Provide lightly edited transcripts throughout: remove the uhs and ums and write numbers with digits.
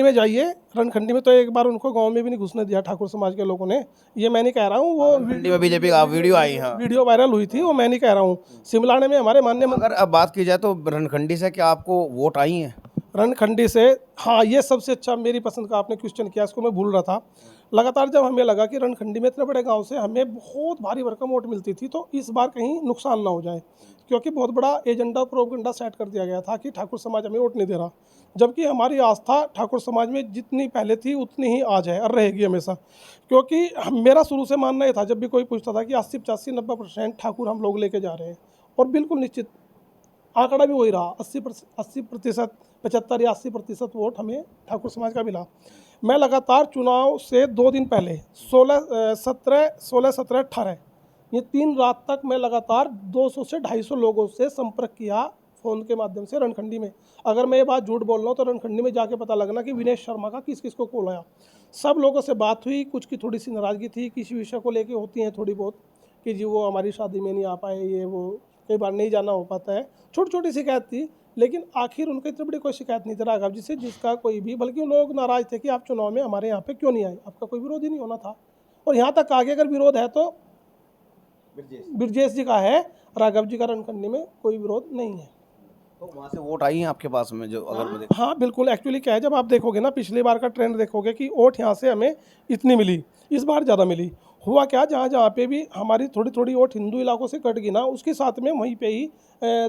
में जाइए, रणखंडी में तो एक बार उनको गांव में भी नहीं घुसने दिया ठाकुर समाज के लोगों ने। ये मैं नहीं कह रहा हूँ, वो रणखंडी में बीजेपी का वीडियो आई। हाँ, वीडियो वायरल हुई थी, वो मैं नहीं कह रहा हूँ। सिमलाने में हमारे माननीय अगर अब बात की जाए तो रणखंडी से क्या आपको वोट आई हैं? रणखंडी से, हाँ, ये सबसे अच्छा मेरी पसंद का आपने क्वेश्चन किया, इसको मैं भूल रहा था। लगातार जब हमें लगा कि रणखंडी में इतने बड़े गांव से हमें बहुत भारी भरकम वोट मिलती थी, तो इस बार कहीं नुकसान ना हो जाए, क्योंकि बहुत बड़ा एजेंडा प्रोपेगेंडा सेट कर दिया गया था कि ठाकुर समाज हमें वोट नहीं दे रहा, जबकि हमारी आस्था ठाकुर समाज में जितनी पहले थी उतनी ही आज है और रहेगी हमेशा। क्योंकि मेरा शुरू से मानना ये था, जब भी कोई पूछता था कि 80-85-90% ठाकुर हम लोग लेके जा रहे हैं, और बिल्कुल निश्चित आंकड़ा भी वही रहा, 80%, 75 या 80% वोट हमें ठाकुर समाज का मिला। मैं लगातार चुनाव से 2 दिन पहले 16, 17, ये 3 रात तक मैं लगातार 200 से 250 लोगों से संपर्क किया फ़ोन के माध्यम से रणखंडी में। अगर मैं ये बात झूठ बोल रहा हूँ तो रणखंडी में जाके पता लगना कि विनेश शर्मा का किस किस को कॉल आया। सब लोगों से बात हुई, कुछ की थोड़ी सी नाराज़गी थी, किसी विषय को लेके होती हैं थोड़ी बहुत, कि जी वो हमारी शादी में नहीं आ पाए, ये वो, कई बार नहीं जाना हो पाता है, छोटी छोटी शिकायत थी। लेकिन आखिर उनकी इतनी बड़ी कोई शिकायत नहीं थी राघव जी से, जिसका कोई भी, बल्कि वो लोग नाराज़ थे कि आप चुनाव में हमारे यहाँ पे क्यों नहीं आए, आपका कोई विरोध ही नहीं होना था। और यहाँ तक आगे अगर विरोध है तो ब्रजेश जी का है, राघव जी का रणखंडी में कोई विरोध नहीं है। तो वहाँ से वोट आई हैं आपके पास में, जो अगर मैं हाँ बिल्कुल, एक्चुअली क्या है, जब आप देखोगे ना पिछली बार का ट्रेंड देखोगे कि वोट यहाँ से हमें इतनी मिली, इस बार ज़्यादा मिली। हुआ क्या, जहाँ जहाँ पे भी हमारी थोड़ी थोड़ी वोट हिंदू इलाकों से कट गई ना, उसके साथ में वहीं पे ही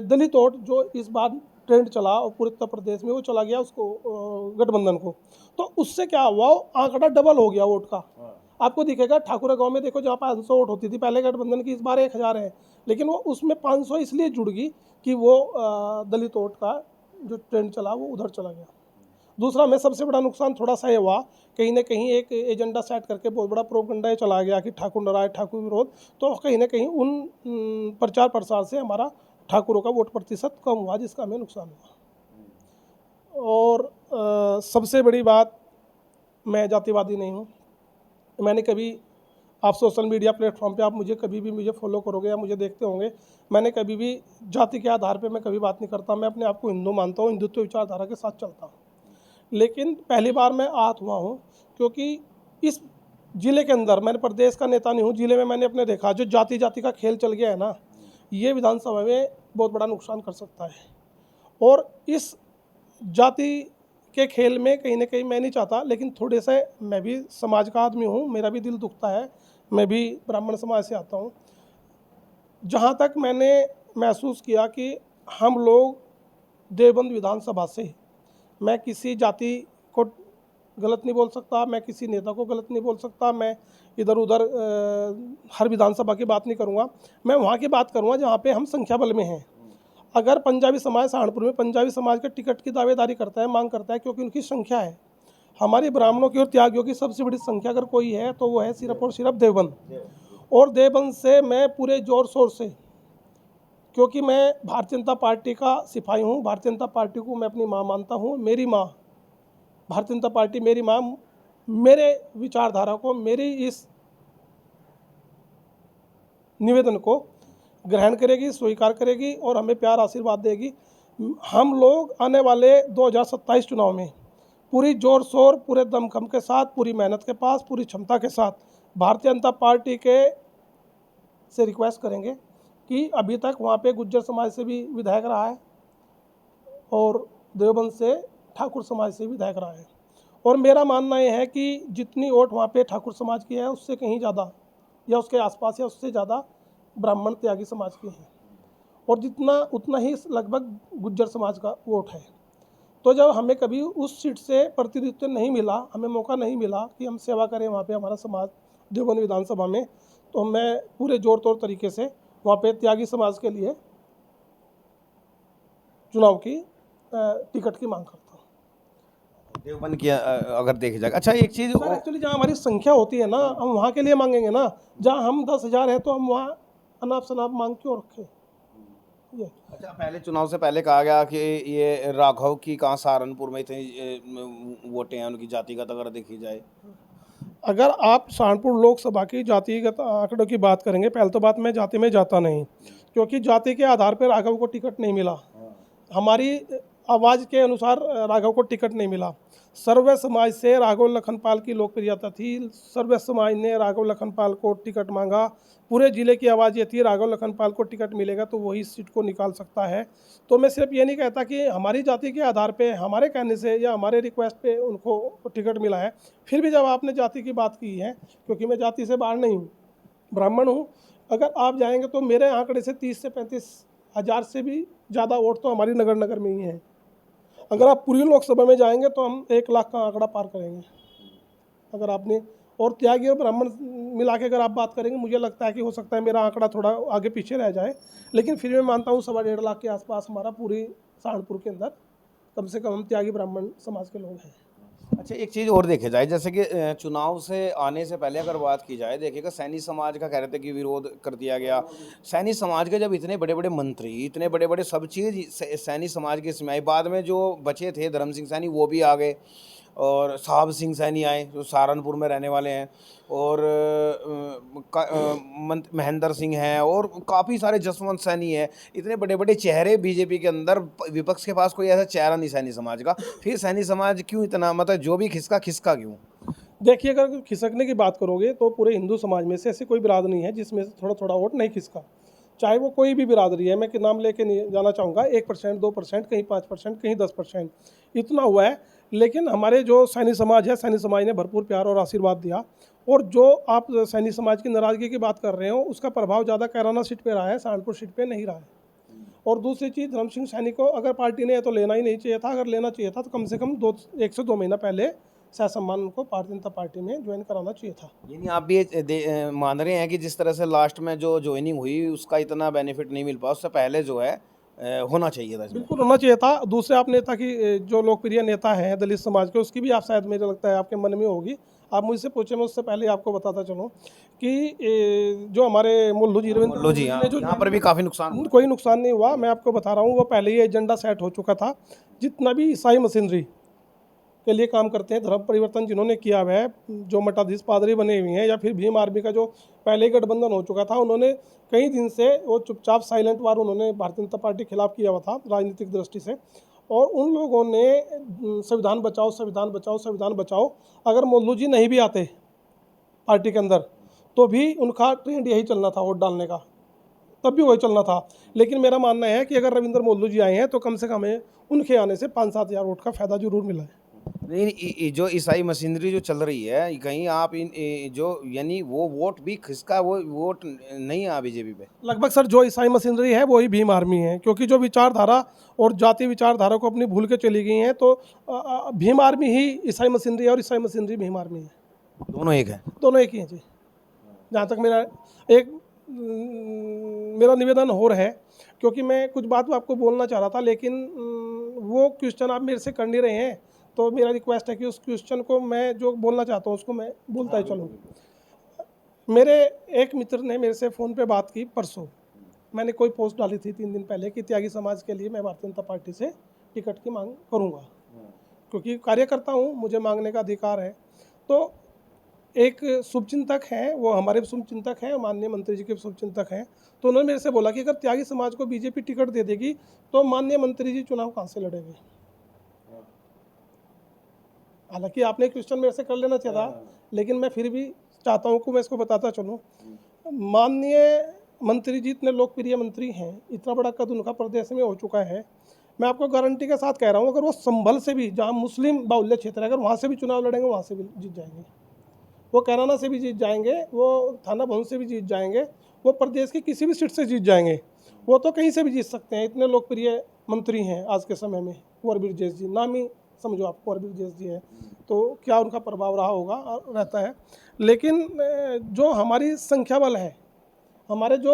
दलित वोट जो इस बार ट्रेंड चला और पूरे उत्तर प्रदेश में वो चला गया उसको, गठबंधन को। तो उससे क्या हुआ, आंकड़ा डबल हो गया वोट का। आपको दिखेगा ठाकुरा गांव में देखो, जहाँ 500 वोट होती थी पहले गठबंधन की, इस बार 1000 है, लेकिन वो उसमें 500 इसलिए जुड़ गई कि वो दलित वोट का जो ट्रेंड चला वो उधर चला गया। दूसरा में सबसे बड़ा नुकसान थोड़ा सा ये हुआ, कहीं ना कहीं एक एजेंडा सेट करके बहुत बड़ा प्रोपेगेंडा चला गया कि ठाकुर नाराज, ठाकुर विरोध, तो कहीं ना कहीं उन प्रचार प्रसार से हमारा ठाकुरों का वोट प्रतिशत कम हुआ, जिसका हमें नुकसान हुआ। और सबसे बड़ी बात, मैं जातिवादी नहीं हूँ। मैंने कभी, आप सोशल मीडिया प्लेटफॉर्म पे आप मुझे कभी भी मुझे फॉलो करोगे या मुझे देखते होंगे, मैंने कभी भी जाति के आधार पे मैं कभी बात नहीं करता। मैं अपने आप को हिंदू मानता हूँ, हिंदुत्व विचारधारा के साथ चलता हूँ। लेकिन पहली बार मैं आहत हुआ हूँ, क्योंकि इस ज़िले के अंदर, मैंने प्रदेश का नेता नहीं हूँ, ज़िले में मैंने अपने देखा जो जाति जाति का खेल चल गया है ना, ये विधानसभा में बहुत बड़ा नुकसान कर सकता है। और इस जाति के खेल में कहीं ना कहीं मैं नहीं चाहता, लेकिन थोड़े से, मैं भी समाज का आदमी हूँ, मेरा भी दिल दुखता है, मैं भी ब्राह्मण समाज से आता हूँ। जहाँ तक मैंने महसूस किया कि हम लोग देवबंद विधानसभा से, मैं किसी जाति को गलत नहीं बोल सकता, मैं किसी नेता को गलत नहीं बोल सकता, मैं इधर उधर हर विधानसभा की बात नहीं करूँगा, मैं वहाँ की बात करूँगा जहाँ पे हम संख्या बल में हैं। अगर पंजाबी समाज सहारनपुर में पंजाबी समाज के टिकट की दावेदारी करता है, मांग करता है, क्योंकि उनकी संख्या है। हमारी ब्राह्मणों की और त्यागियों की सबसे बड़ी संख्या अगर कोई है तो वो है सिर्फ और सिर्फ देवबंद। और देवबंद से मैं पूरे जोर शोर से, क्योंकि मैं भारतीय जनता पार्टी का सिपाही हूँ, भारतीय जनता पार्टी को मैं अपनी माँ मानता हूँ, मेरी माँ, भारतीय जनता पार्टी मेरी माँ, मेरे विचारधारा को, मेरी इस निवेदन को ग्रहण करेगी, स्वीकार करेगी और हमें प्यार आशीर्वाद देगी। हम लोग आने वाले 2027 चुनाव में पूरी जोर शोर, पूरे दमखम के साथ, पूरी मेहनत के पास, पूरी क्षमता के साथ भारतीय जनता पार्टी के से रिक्वेस्ट करेंगे कि अभी तक वहाँ पे गुज्जर समाज से भी विधायक रहा है और देवबंद से ठाकुर समाज से विधायक रहा है। और मेरा मानना यह है कि जितनी वोट वहाँ पे ठाकुर समाज की है, उससे कहीं ज़्यादा या उसके आसपास या उससे ज़्यादा ब्राह्मण त्यागी समाज की है, और जितना उतना ही लगभग गुज्जर समाज का वोट है। तो जब हमें कभी उस सीट से प्रतिनिधित्व नहीं मिला, हमें मौका नहीं मिला कि हम सेवा करें वहाँ पे हमारा समाज देवबंद विधानसभा में, तो मैं पूरे जोर तोड़ तरीके से वहाँ पे त्यागी समाज के लिए चुनाव की टिकट की मांग करता हूँ। देवबंद की अगर देखी जाए, अच्छा एक चीज़, सर एक्चुअली जहाँ हमारी संख्या होती है ना, हम वहाँ के लिए मांगेंगे ना। जहाँ हम 10,000 हैं तो हम वहाँ अनाप शनाप मांग क्यों रखें ये। अच्छा, पहले चुनाव से पहले कहा गया कि ये राघव की कहाँ सहारनपुर में इतनी वोटें हैं उनकी, जातिगत अगर देखी जाए। अगर आप सहारनपुर लोकसभा की जातिगत आंकड़ों की बात करेंगे, पहले तो बात, मैं जाति में जाता नहीं, क्योंकि जाति के आधार पर राघव को टिकट नहीं मिला, हमारी आवाज़ के अनुसार राघव को टिकट नहीं मिला। सर्वे समाज से राघव लखनपाल की लोकप्रियता थी। सर्वे समाज ने राघव लखनपाल को टिकट मांगा। पूरे ज़िले की आवाज़ ये थी राघव लखनपाल को टिकट मिलेगा तो वही सीट को निकाल सकता है। तो मैं सिर्फ ये नहीं कहता कि हमारी जाति के आधार पे हमारे कहने से या हमारे रिक्वेस्ट पे उनको टिकट मिला है। फिर भी जब आपने जाति की बात की है, क्योंकि मैं जाति से बाहर नहीं हूँ, ब्राह्मण हूँ, अगर आप जाएंगे तो मेरे आंकड़े से 30 से 35 हज़ार से भी ज़्यादा वोट तो हमारी नगर नगर में ही हैं। अगर आप पूरी लोकसभा में जाएंगे तो हम 1 लाख का आंकड़ा पार करेंगे। अगर आपने और त्यागी और ब्राह्मण मिला के अगर आप बात करेंगे, मुझे लगता है कि हो सकता है मेरा आंकड़ा थोड़ा आगे पीछे रह जाए, लेकिन फिर मैं मानता हूँ 1.5 लाख के आसपास हमारा पूरी सहारनपुर के अंदर कम से कम हम त्यागी ब्राह्मण समाज के लोग हैं। अच्छा, एक चीज़ और देखे जाए, जैसे कि चुनाव से आने से पहले अगर बात की जाए, देखिएगा सैनी समाज का कह रहे थे कि विरोध कर दिया गया। सैनी समाज के जब इतने बड़े बड़े मंत्री, इतने बड़े बड़े सब चीज़ सैनी समाज के इसमें आई, बाद में जो बचे थे धर्म सिंह सैनी वो भी आ गए, और साहब सिंह सैनी आए जो सहारनपुर में रहने वाले हैं, और महेंद्र सिंह हैं, और काफ़ी सारे जसवंत सैनी हैं। इतने बड़े बड़े चेहरे बीजेपी के अंदर, विपक्ष के पास कोई ऐसा चेहरा नहीं सैनी समाज का। फिर सैनी समाज क्यों इतना, मतलब जो भी खिसका खिसका क्यों? देखिए, अगर खिसकने की बात करोगे तो पूरे हिंदू समाज में से ऐसी कोई बिरादरी नहीं है जिसमें से थोड़ा थोड़ा वोट नहीं खिसका, चाहे वो कोई भी बिरादरी है। मैं नाम लेके नहीं जाना चाहूँगा, 1%, 2%, कहीं 5%, कहीं 10%, इतना हुआ है। लेकिन हमारे जो सैनी समाज है, सैनी समाज ने भरपूर प्यार और आशीर्वाद दिया। और जो आप सैनी समाज की नाराज़गी की बात कर रहे हो, उसका प्रभाव ज़्यादा कैराना सीट पे रहा है, सहारनपुर सीट पे नहीं रहा है। और दूसरी चीज़, धर्म सिंह सैनी को अगर पार्टी ने तो लेना ही नहीं चाहिए था। अगर लेना चाहिए था तो कम से कम 1 से 2 महीना पहले सहसम्मान उनको भारतीय जनता पार्टी में ज्वाइन कराना चाहिए था। यानी आप भी मान रहे हैं कि जिस तरह से लास्ट में जो ज्वाइनिंग हुई उसका इतना बेनिफिट नहीं मिल पाया, उससे पहले जो है होना चाहिए था इसमें। बिल्कुल होना चाहिए था। दूसरे आप नेता की जो लोकप्रिय नेता हैं दलित समाज के, उसकी भी आप शायद मुझे लगता है आपके मन में होगी। आप मुझसे पूछे, मैं उससे पहले आपको बताता चलूँ कि जो हमारे मुल्लू जी रविंद्र लो जी, ने जो यहाँ पर भी काफ़ी नुकसान हुआ। कोई नुकसान नहीं हुआ, मैं आपको बता रहा हूँ। वो पहले ही एजेंडा सेट हो चुका था। जितना भी ईसाई मशीनरी के लिए काम करते हैं, धर्म परिवर्तन जिन्होंने किया हुआ है, जो मठाधीश पादरी बने हुए हैं, या फिर भीम आर्मी का जो पहले ही गठबंधन हो चुका था, उन्होंने कई दिन से वो चुपचाप साइलेंट वार उन्होंने भारतीय जनता पार्टी के खिलाफ किया हुआ था राजनीतिक दृष्टि से। और उन लोगों ने संविधान बचाओ, संविधान बचाओ, संविधान बचाओ, अगर मोल्लू जी नहीं भी आते पार्टी के अंदर तो भी उनका ट्रेंड यही चलना था वोट डालने का, तब भी वही चलना था। लेकिन मेरा मानना है कि अगर रविंद्र मोल्लू जी आए हैं तो कम से कम हमें उनके आने से 5-7 हज़ार वोट का फ़ायदा जरूर मिला है। नहीं, जो ईसाई मशीनरी जो चल रही है, कहीं आप जो यानी वो वोट भी खिसका, वो वोट नहीं आ बीजेपी पे? लगभग सर जो ईसाई मशीनरी है वही भीम आर्मी है, क्योंकि जो विचारधारा और जाति विचारधारा को अपनी भूल के चली गई हैं, तो भीम आर्मी ही ईसाई मशीनरी है और ईसाई मशीनरी भीम आर्मी है। दोनों एक है? दोनों एक ही हैं जी। जहाँ तक एक मेरा निवेदन हो रहा है, क्योंकि मैं कुछ बात आपको बोलना चाह रहा था, लेकिन वो क्वेश्चन आप मेरे से कर नहीं रहे हैं, तो मेरा रिक्वेस्ट है कि उस क्वेश्चन को मैं जो बोलना चाहता हूँ उसको मैं बोलता ही चलूँ। मेरे एक मित्र ने मेरे से फ़ोन पे बात की परसों। मैंने कोई पोस्ट डाली थी 3 दिन पहले कि त्यागी समाज के लिए मैं भारतीय जनता पार्टी से टिकट की मांग करूँगा, क्योंकि कार्यकर्ता हूँ, मुझे मांगने का अधिकार है। तो एक शुभचिंतक हैं, वो हमारे शुभचिंतक हैं, माननीय मंत्री जी के शुभचिंतक हैं, तो उन्होंने मेरे से बोला कि अगर त्यागी समाज को बीजेपी टिकट दे देगी तो माननीय मंत्री जी चुनाव कहाँ से लड़ेंगे। हालांकि आपने क्वेश्चन मेरे से कर लेना चाहिए था, लेकिन मैं फिर भी चाहता हूँ कि मैं इसको बताता चलूँ। माननीय मंत्री जी इतने लोकप्रिय मंत्री हैं, इतना बड़ा कद उनका प्रदेश में हो चुका है। मैं आपको गारंटी के साथ कह रहा हूँ, अगर वो संभल से भी, जहाँ मुस्लिम बाहुल्य क्षेत्र है, अगर वहाँ से भी चुनाव लड़ेंगे वहाँ से भी जीत जाएंगे। वो कैराना से भी जीत जाएंगे, वो थाना भवन से भी जीत जाएंगे, वो प्रदेश की किसी भी सीट से जीत जाएंगे। वो तो कहीं से भी जीत सकते हैं, इतने लोकप्रिय मंत्री हैं आज के समय में। कुंवर ब्रजेश जी, नाम ही समझो आप, कुंवर ब्रजेश जी हैं, तो क्या उनका प्रभाव रहा होगा, रहता है। लेकिन जो हमारी संख्या बल है, हमारे जो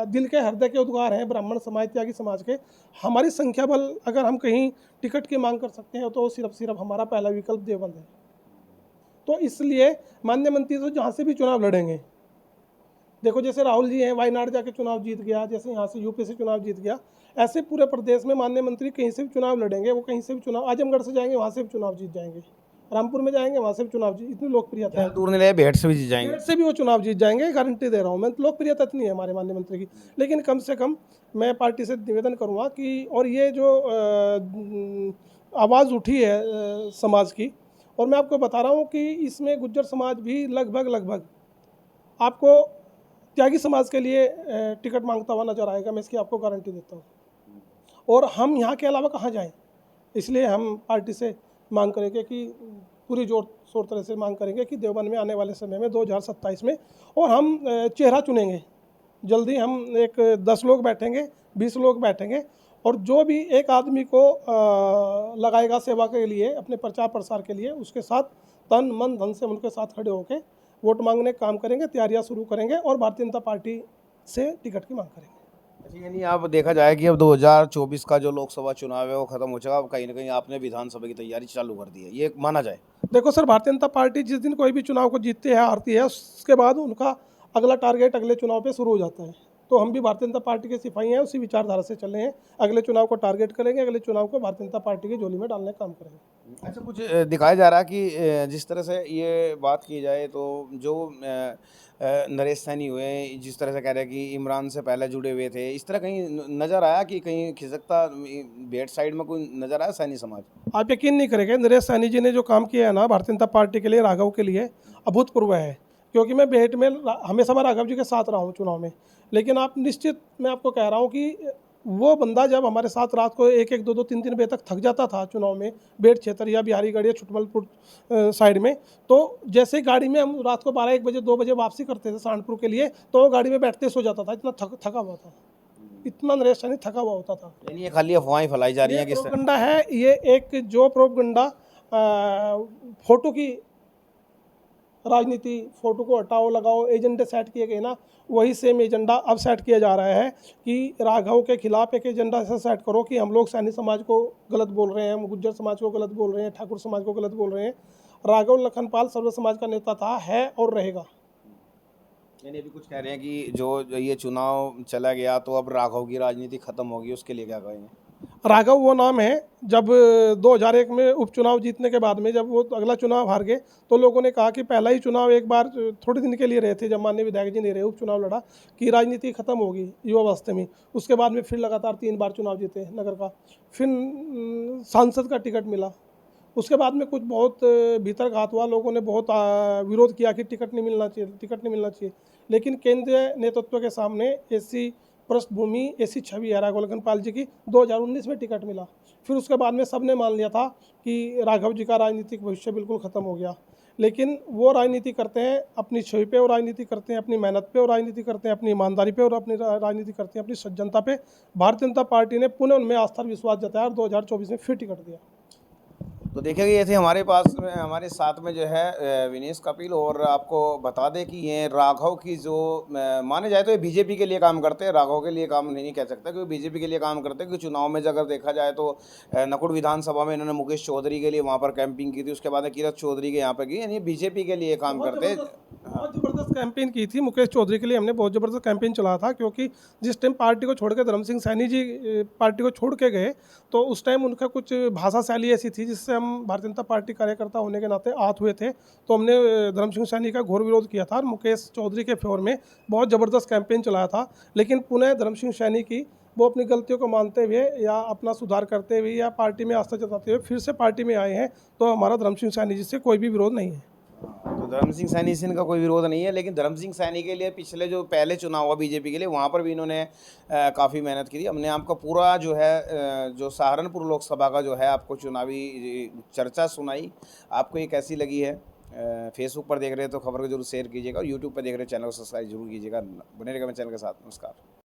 दिल के हृदय के उद्गार हैं ब्राह्मण समाज, त्यागी समाज के, हमारी संख्या बल अगर हम कहीं टिकट की मांग कर सकते हैं तो सिर्फ हमारा पहला विकल्प देवबंद है। तो इसलिए माननीय मंत्री तो जहाँ से भी चुनाव लड़ेंगे, देखो जैसे राहुल जी हैं, वायनाड जाके चुनाव जीत गया, जैसे यहाँ से यूपी से चुनाव जीत गया, ऐसे पूरे प्रदेश में माननीय मंत्री कहीं से भी चुनाव लड़ेंगे। वो कहीं से भी चुनाव, आजमगढ़ से जाएंगे वहाँ से भी चुनाव जीत जाएंगे, रामपुर में जाएंगे वहाँ से भी चुनाव जीत, इतनी लोकप्रियता है। दूर नहीं ले, भेंट से भी जीत जाएंगे। भेंट से भी वो चुनाव जीत जाएंगे, गारंटी दे रहा हूँ मैं। लोकप्रियता इतनी है हमारे माननीय मंत्री की। लेकिन कम से कम मैं पार्टी से निवेदन करूँगा कि, और ये जो आवाज़ उठी है समाज की। और मैं आपको बता रहा हूँ कि इसमें गुज्जर समाज भी लगभग आपको त्यागी समाज के लिए टिकट मांगता हुआ नजर आएगा, मैं इसकी आपको गारंटी देता हूँ। और हम यहाँ के अलावा कहाँ जाएं, इसलिए हम पार्टी से मांग करेंगे कि पूरी जोर शोर तरह से मांग करेंगे कि देवबंद में आने वाले समय में 2027 में, और हम चेहरा चुनेंगे जल्दी। हम एक 10 लोग बैठेंगे, 20 लोग बैठेंगे, और जो भी एक आदमी को लगाएगा सेवा के लिए, अपने प्रचार प्रसार के लिए, उसके साथ तन मन धन से उनके साथ खड़े होकर वोट मांगने का काम करेंगे, तैयारियां शुरू करेंगे और भारतीय जनता पार्टी से टिकट की मांग करेंगे। अच्छा, यानी आप देखा जाए कि अब 2024 का जो लोकसभा चुनाव है वो खत्म हो चुका, अब कहीं ना कहीं आपने विधानसभा की तैयारी चालू कर दी है, ये माना जाए? देखो सर, भारतीय जनता पार्टी जिस दिन कोई भी चुनाव को जीतती है, हारती है, उसके बाद उनका अगला टारगेट अगले चुनाव पे शुरू हो जाता है। तो हम भी भारतीय जनता पार्टी के सिपाही हैं, उसी विचारधारा से चले हैं। अगले चुनाव को टारगेट करेंगे, अगले चुनाव को भारतीय जनता पार्टी की झोली में डालने का काम करेंगे। अच्छा, कुछ दिखाया जा रहा है कि जिस तरह से ये बात की जाए तो जो नरेश सैनी हुए, जिस तरह से कह रहे हैं कि इमरान से पहले जुड़े हुए थे, इस तरह कहीं नज़र आया कि कहीं खिसकता बेड साइड में कोई नज़र आया सैनी समाज? आप यकीन नहीं करेंगे, नरेश सैनी जी ने जो काम किया है ना भारतीय जनता पार्टी के लिए, राघव के लिए, अभूतपूर्व है। क्योंकि मैं बेहट में हमेशा मैं राघव जी के साथ रहा हूँ चुनाव में, लेकिन आप निश्चित, मैं आपको कह रहा हूँ कि वो बंदा जब हमारे साथ रात को 1-1, 2-2, 3-3 बजे तक थक जाता था चुनाव में, बेड क्षेत्र या बिहारीगढ़ या छुटमलपुर साइड में, तो जैसे ही गाड़ी में हम रात को 12-1 बजे 2 बजे वापसी करते थे सहारनपुर के लिए, तो वो गाड़ी में बैठते सो जाता था, इतना थका हुआ था, इतना नरेश सैनी थका हुआ होता था। यानी ये खाली अफवाहें फैलाई जा रही हैं किस तरह? प्रोपगंडा है ये, एक जो प्रोपगंडा फोटो की राजनीति, फोटो को हटाओ लगाओ एजेंडे सेट किए गए ना, वही सेम एजेंडा अब सेट किया जा रहा है कि राघव के खिलाफ एक एजेंडा ऐसा सेट करो कि हम लोग सैनी समाज को गलत बोल रहे हैं, हम गुज्जर समाज को गलत बोल रहे हैं, ठाकुर समाज को गलत बोल रहे हैं। राघव लखनपाल सर्व समाज का नेता था, है और रहेगा। यानी अभी कुछ कह रहे हैं कि जो ये चुनाव चला गया तो अब राघव की राजनीति खत्म होगी, उसके लिए क्या कहेंगे? राघव वो नाम है, जब 2001 में उपचुनाव जीतने के बाद में जब वो अगला चुनाव हार गए, तो लोगों ने कहा कि पहला ही चुनाव एक बार थोड़े दिन के लिए रहे थे, जब माननीय विधायक जी नहीं रहे, उपचुनाव लड़ा, कि राजनीति खत्म होगी युवावस्था में। उसके बाद में फिर लगातार 3 बार चुनाव जीते नगर का, फिर सांसद का टिकट मिला। उसके बाद में कुछ बहुत भीतर घात हुआ, लोगों ने बहुत विरोध किया कि टिकट नहीं मिलना चाहिए, टिकट नहीं मिलना चाहिए। लेकिन केंद्रीय नेतृत्व के सामने ऐसी पृष्ठभूमि, ऐसी छवि है राघव लखनपाल जी की, 2019 में टिकट मिला। फिर उसके बाद में सबने मान लिया था कि राघव जी का राजनीतिक भविष्य बिल्कुल ख़त्म हो गया। लेकिन वो राजनीति करते हैं अपनी छवि पे, और राजनीति करते हैं अपनी मेहनत पे, और राजनीति करते हैं अपनी ईमानदारी पे, और अपनी राजनीति करते हैं अपनी सज्जनता पे। भारतीय जनता पार्टी ने पुनः उनमें आस्था और विश्वास जताया और 2024 में फिर टिकट दिया। तो देखिए, ये थे हमारे पास में, हमारे साथ में जो है विनेश कपिल। और आपको बता दें कि ये राघव की जो माने जाए तो ये बीजेपी के लिए काम करते हैं, राघव के लिए काम नहीं कह सकता, क्योंकि बीजेपी के लिए काम करते हैं। क्योंकि चुनाव में अगर देखा जाए तो नकुड़ विधानसभा में इन्होंने मुकेश चौधरी के लिए वहाँ पर कैंपिंग की थी, उसके बाद किरत चौधरी के यहाँ पर की, यानी बीजेपी के लिए काम करते हैं। बहुत ज़बरदस्त कैंपेन की थी मुकेश चौधरी के लिए, हमने बहुत ज़बरदस्त कैंपेन चलाया था। क्योंकि जिस टाइम पार्टी को छोड़ के धर्म सिंह सैनी जी पार्टी को छोड़ के गए, तो उस टाइम उनका कुछ भाषा शैली ऐसी थी जिससे हम भारतीय जनता पार्टी कार्यकर्ता होने के नाते आहत हुए थे। तो हमने धर्म सिंह सैनी का घोर विरोध किया था और मुकेश चौधरी के फेवर में बहुत ज़बरदस्त कैंपेन चलाया था। लेकिन पुनः धर्म सिंह सैनी की वो अपनी गलतियों को मानते हुए या अपना सुधार करते हुए या पार्टी में आस्था जताते हुए फिर से पार्टी में आए हैं। तो हमारा धर्म सिंह सैनी जी से कोई भी विरोध नहीं है। तो धर्म सिंह सैनी से इनका कोई विरोध नहीं है, लेकिन धर्म सिंह सैनी के लिए पिछले जो पहले चुनाव हुआ बीजेपी के लिए, वहाँ पर भी इन्होंने काफ़ी मेहनत की थी। हमने आपको पूरा जो है जो सहारनपुर लोकसभा का जो है आपको चुनावी चर्चा सुनाई। आपको ये कैसी लगी है? फेसबुक पर देख रहे हैं तो खबर को जरूर शेयर कीजिएगा, और यूट्यूब पर देख रहे हैं चैनल को सब्सक्राइब जरूर कीजिएगा। बने रहेगा मेरे चैनल के साथ। नमस्कार।